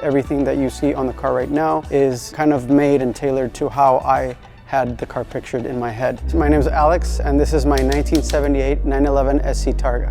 Everything that you see on the car right now is kind of made and tailored to how I had the car pictured in my head. So my name is Alex, and this is my 1978 911 SC Targa.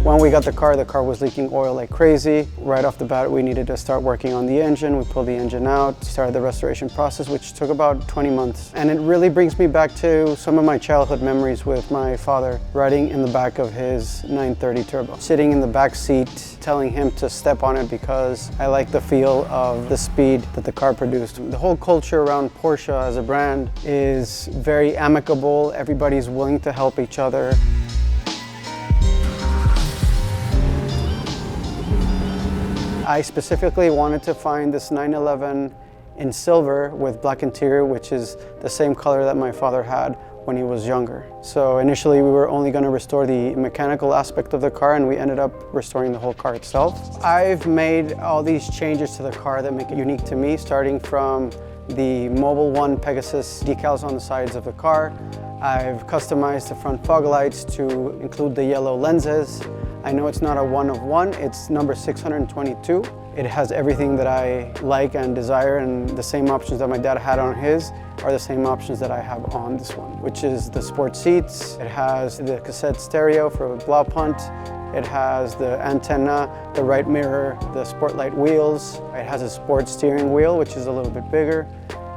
When we got the car was leaking oil like crazy. Right off the bat, we needed to start working on the engine. We pulled the engine out, started the restoration process, which took about 20 months. And it really brings me back to some of my childhood memories with my father riding in the back of his 930 Turbo. Sitting in the back seat, telling him to step on it because I like the feel of the speed that the car produced. The whole culture around Porsche as a brand is very amicable. Everybody's willing to help each other. I specifically wanted to find this 911 in silver with black interior, which is the same color that my father had when he was younger. So initially we were only going to restore the mechanical aspect of the car, and we ended up restoring the whole car itself. I've made all these changes to the car that make it unique to me, starting from the Mobil 1 Pegasus decals on the sides of the car. I've customized the front fog lights to include the yellow lenses. I know it's not a one of one, it's number 622. It has everything that I like and desire, and the same options that my dad had on his are the same options that I have on this one, which is the sport seats. It has the cassette stereo for a blow punt. It has the antenna, the right mirror, the sport light wheels. It has a sport steering wheel, which is a little bit bigger.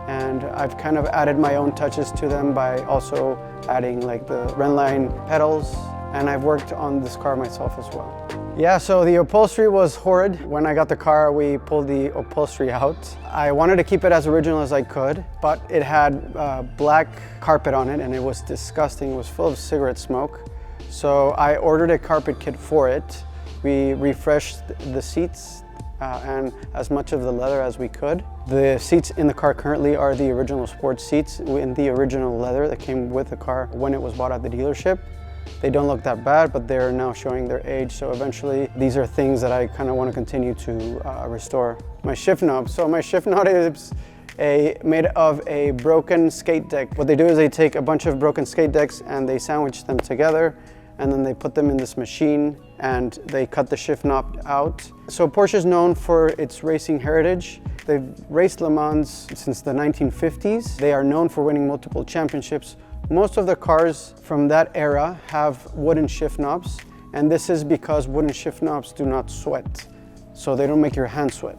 And I've kind of added my own touches to them by also adding like the Renline pedals. And I've worked on this car myself as well. Yeah, so the upholstery was horrid. When I got the car, we pulled the upholstery out. I wanted to keep it as original as I could, but it had black carpet on it, and it was disgusting. It was full of cigarette smoke. So I ordered a carpet kit for it. We refreshed the seats and as much of the leather as we could. The seats in the car currently are the original sports seats in the original leather that came with the car when it was bought at the dealership. They don't look that bad, but they're now showing their age. So eventually, these are things that I kind of want to continue to restore. My shift knob. So my shift knob is made of a broken skate deck. What they do is they take a bunch of broken skate decks and they sandwich them together, and then they put them in this machine and they cut the shift knob out. So Porsche is known for its racing heritage. They've raced Le Mans since the 1950s. They are known for winning multiple championships. Most of the cars from that era have wooden shift knobs, and this is because wooden shift knobs do not sweat, so they don't make your hands sweat.